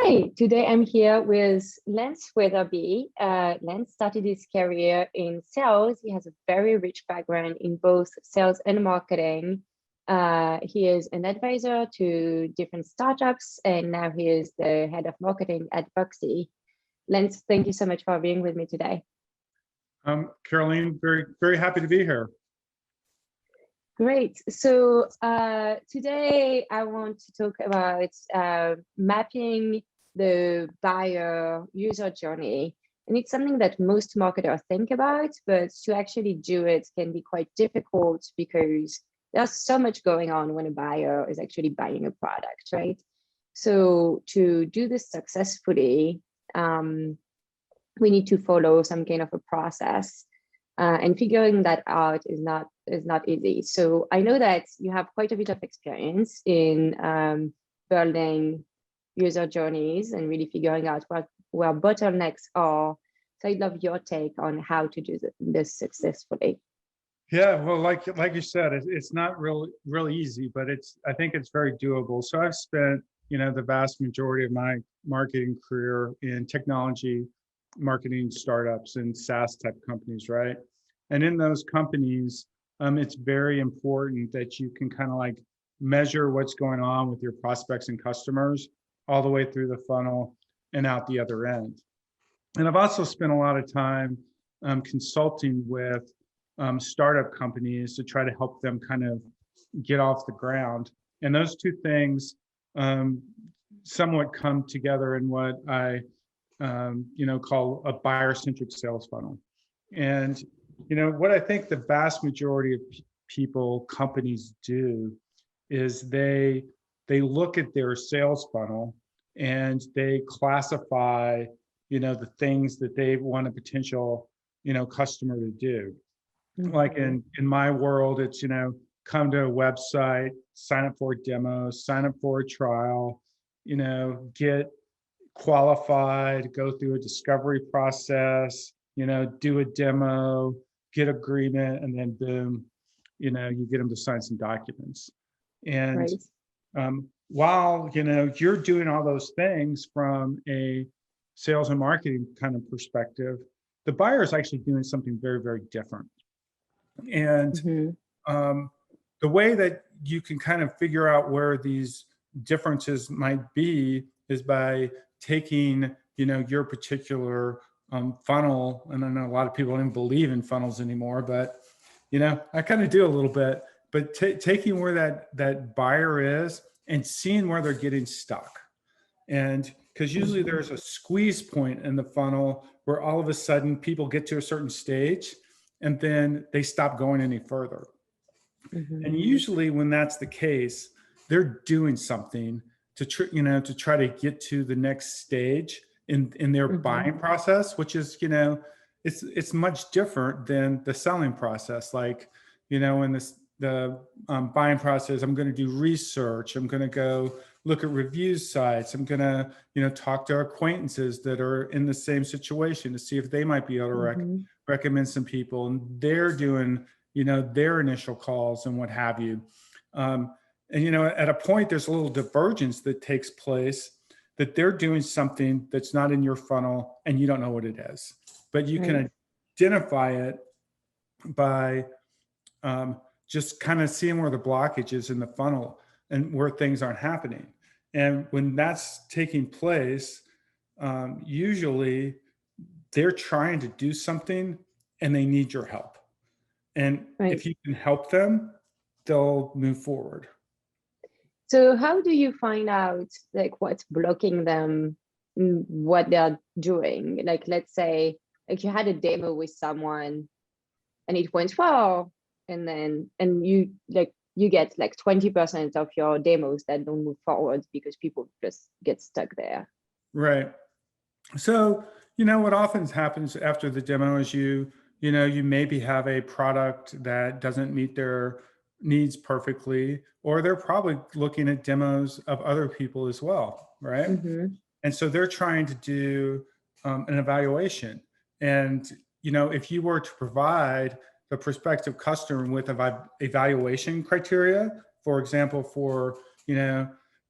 Hi, today I'm here with Lance Weatherby. Lance started his career in sales. He has a very rich background in both sales and marketing. He is an advisor to different startups, and now he is the head of marketing at Boxy. Lance, thank you so much for being with me today. Caroline, very, very happy to be here. Great. So today I want to talk about mapping the buyer user journey. And it's something that most marketers think about, but to actually do it can be quite difficult because there's so much going on when a buyer is actually buying a product, right? So to do this successfully, we need to follow some kind of a process. And figuring that out is not easy. So I know that you have quite a bit of experience in building user journeys and really figuring out where bottlenecks are. So I'd love your take on how to do this successfully. Yeah, well, like you said, it's not real easy, but I think it's very doable. So I've spent the vast majority of my marketing career in technology marketing startups and SaaS type companies, right? And in those companies, it's very important that you can kind of like measure what's going on with your prospects and customers all the way through the funnel and out the other end. And I've also spent a lot of time consulting with startup companies to try to help them kind of get off the ground. And those two things somewhat come together in what I call a buyer-centric sales funnel. And what I think the vast majority of people, companies do is they look at their sales funnel and they classify, the things that they want a potential, customer to do. Mm-hmm. Like in my world, it's, come to a website, sign up for a demo, sign up for a trial, get qualified, go through a discovery process, do a demo, get agreement, and then boom, you get them to sign some documents. And right. While you're doing all those things from a sales and marketing kind of perspective, the buyer is actually doing something very, very different. And mm-hmm. The way that you can kind of figure out where these differences might be is by taking your particular funnel. And I know a lot of people don't believe in funnels anymore, but I kind of do a little bit. But taking where that buyer is and seeing where they're getting stuck. And because usually there's a squeeze point in the funnel where all of a sudden people get to a certain stage and then they stop going any further. Mm-hmm. And usually when that's the case, they're doing something to try to get to the next stage in their mm-hmm. buying process, which is, it's much different than the selling process. Like, in the buying process, I'm going to do research. I'm going to go look at review sites. I'm going to, talk to acquaintances that are in the same situation to see if they might be able to mm-hmm. recommend some people. And they're doing, their initial calls and what have you. And, at a point, there's a little divergence that takes place that they're doing something that's not in your funnel and you don't know what it is. But you right. can identify it by just kind of seeing where the blockage is in the funnel and where things aren't happening. And when that's taking place, usually they're trying to do something and they need your help. And right. if you can help them, they'll move forward. So how do you find out like what's blocking them, what they're doing? Like, let's say like you had a demo with someone and it went well, and you get like 20% of your demos that don't move forward because people just get stuck there. Right. So, what often happens after the demo is you maybe have a product that doesn't meet their needs perfectly, or they're probably looking at demos of other people as well, right? Mm-hmm. And so they're trying to do an evaluation. And, if you were to provide the prospective customer with evaluation criteria, for example, for,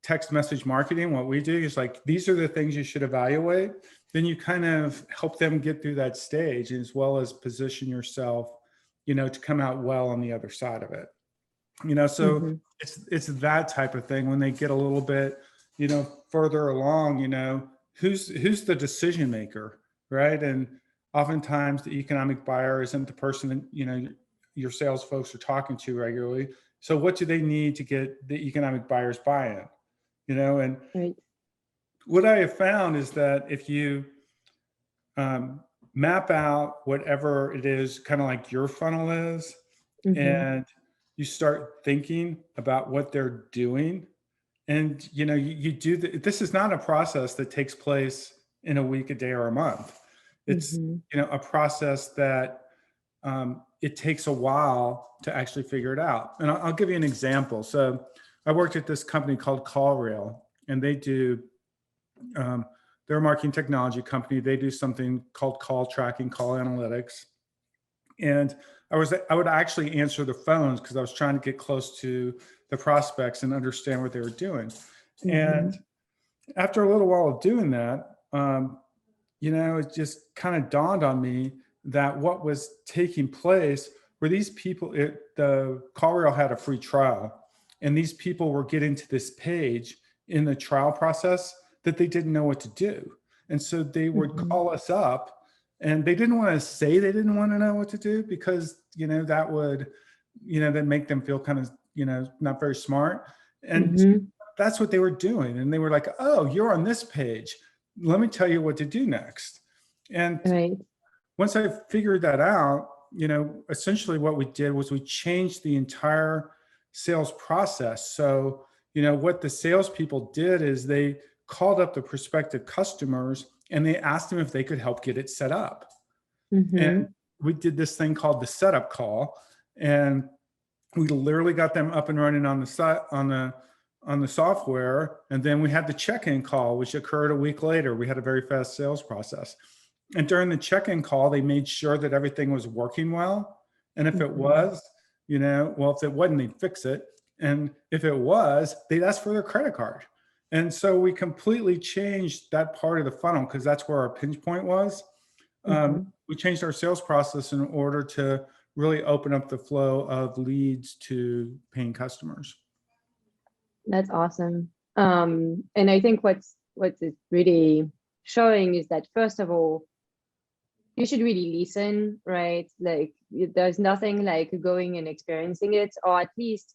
text message marketing, what we do is like, these are the things you should evaluate. Then you kind of help them get through that stage, as well as position yourself, to come out well on the other side of it. So Mm-hmm. it's that type of thing. When they get a little bit, further along, who's the decision maker, right? And oftentimes the economic buyer isn't the person that, your sales folks are talking to regularly. So what do they need to get the economic buyer's buy-in? And Right. what I have found is that if you map out whatever it is, kind of like your funnel is, Mm-hmm. and you start thinking about what they're doing, and you do this is not a process that takes place in a week, a day, or a month. It's Mm-hmm. a process that it takes a while to actually figure it out. And I'll give you an example. So I worked at this company called CallRail, and they do they're a marketing technology company. They do something called call tracking, call analytics. And I would actually answer the phones because I was trying to get close to the prospects and understand what they were doing. Mm-hmm. And after a little while of doing that, it just kind of dawned on me that what was taking place were these people, the CallRail had a free trial, and these people were getting to this page in the trial process that they didn't know what to do. And so they would Mm-hmm. call us up, and they didn't want to say they didn't want to know what to do, because, that would, that make them feel kind of, not very smart. And Mm-hmm. that's what they were doing. And they were like, oh, you're on this page. Let me tell you what to do next. And Right. once I figured that out, essentially what we did was we changed the entire sales process. So, what the salespeople did is they called up the prospective customers and they asked them if they could help get it set up. Mm-hmm. And we did this thing called the setup call, and we literally got them up and running on the site, on the software. And then we had the check-in call, which occurred a week later. We had a very fast sales process. And during the check-in call, they made sure that everything was working well. And if it was, if it wasn't, they'd fix it. And if it was, they'd ask for their credit card. And so we completely changed that part of the funnel, because that's where our pinch point was. Mm-hmm. We changed our sales process in order to really open up the flow of leads to paying customers. That's awesome. And I think what's it really showing is that, first of all, you should really listen, right? Like, there's nothing like going and experiencing it, or at least,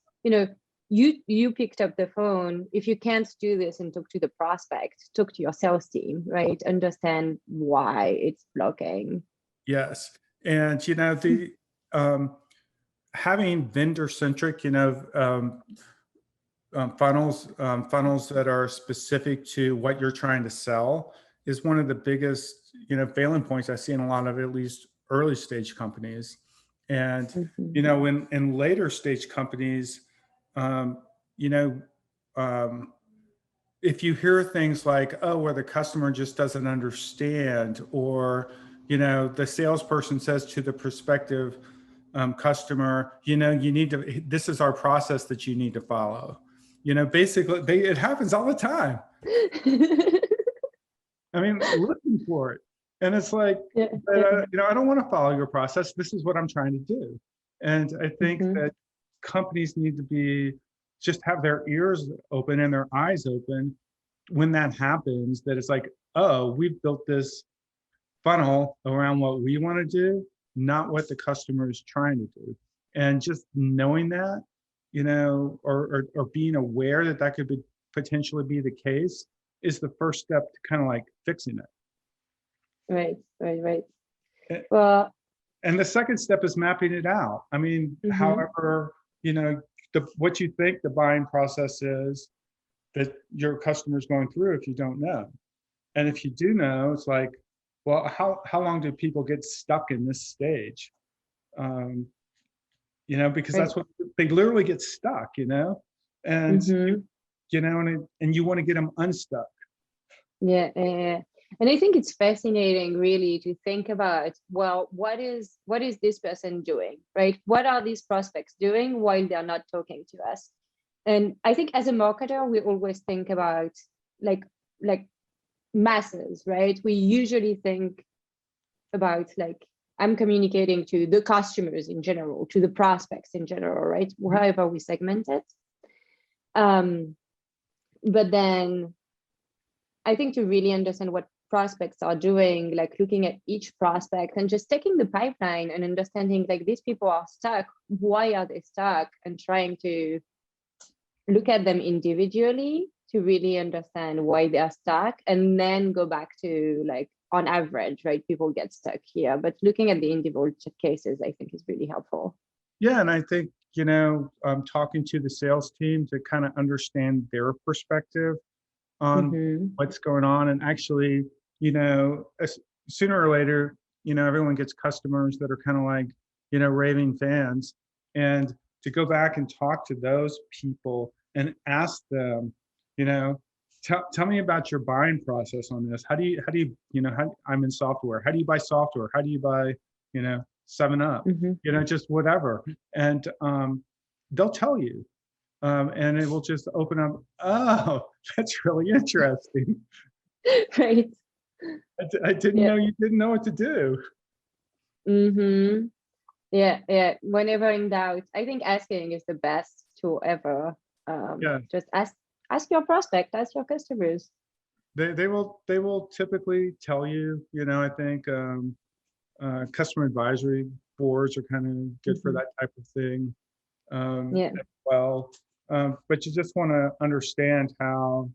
you picked up the phone. If you can't do this and talk to the prospect, talk to your sales team, right? Understand why it's blocking. Yes. And, the having vendor-centric, funnels that are specific to what you're trying to sell is one of the biggest, failing points I see in a lot of, at least, early stage companies. And, Mm-hmm. in later stage companies, if you hear things like, oh, where the customer just doesn't understand, or, the salesperson says to the prospective customer, you need to, this is our process that you need to follow. Basically, it happens all the time. I mean, looking for it. And it's like, Yeah, but, yeah. I don't want to follow your process. This is what I'm trying to do. And I think Mm-hmm. that companies need to just have their ears open and their eyes open when that happens, that it's like, oh, we've built this funnel around what we want to do, not what the customer is trying to do. And just knowing that, or being aware that that could potentially be the case, is the first step to kind of like fixing it. Right. And, Well, and the second step is mapping it out. I mean, mm-hmm. however, what you think the buying process is that your customer's going through, if you don't know. And if you do know, it's like, well, how long do people get stuck in this stage? Because Right. that's what they literally get stuck, and Mm-hmm. and you want to get them unstuck. Yeah. And I think it's fascinating, really, to think about, well, what is this person doing, right? What are these prospects doing while they're not talking to us? And I think as a marketer, we always think about like masses, right? We usually think about like, I'm communicating to the customers in general, to the prospects in general, right? However we segment it. But then I think to really understand what prospects are doing, like looking at each prospect and just taking the pipeline and understanding like these people are stuck, why are they stuck, and trying to look at them individually to really understand why they are stuck, and then go back to like, on average, right, people get stuck here, but looking at the individual cases, I think is really helpful. Yeah, and I think, talking to the sales team to kind of understand their perspective on what's going on. And actually, sooner or later, everyone gets customers that are kind of like, raving fans. And to go back and talk to those people and ask them, tell me about your buying process on this. How do you, I'm in software. How do you buy software? How do you buy, 7-Up, just whatever. And they'll tell you. And it will just open up, oh, that's really interesting. Right. I didn't know you didn't know what to do. Yeah. Whenever in doubt, I think asking is the best tool ever. Just ask your prospect, ask your customers. They will typically tell you, I think customer advisory boards are kind of good for that type of thing. As well. But you just want to understand how,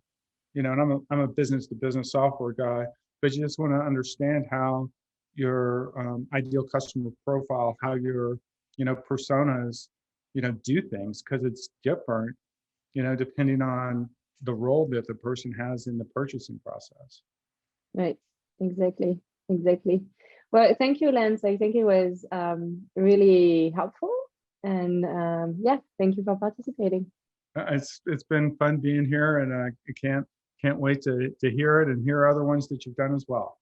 and I'm a business to business software guy, but you just want to understand how your ideal customer profile, how your, personas, do things, because it's different, depending on the role that the person has in the purchasing process. Right. Exactly. Well, thank you, Lance. I think it was really helpful. And thank you for participating. It's been fun being here, and I can't wait to hear it and hear other ones that you've done as well.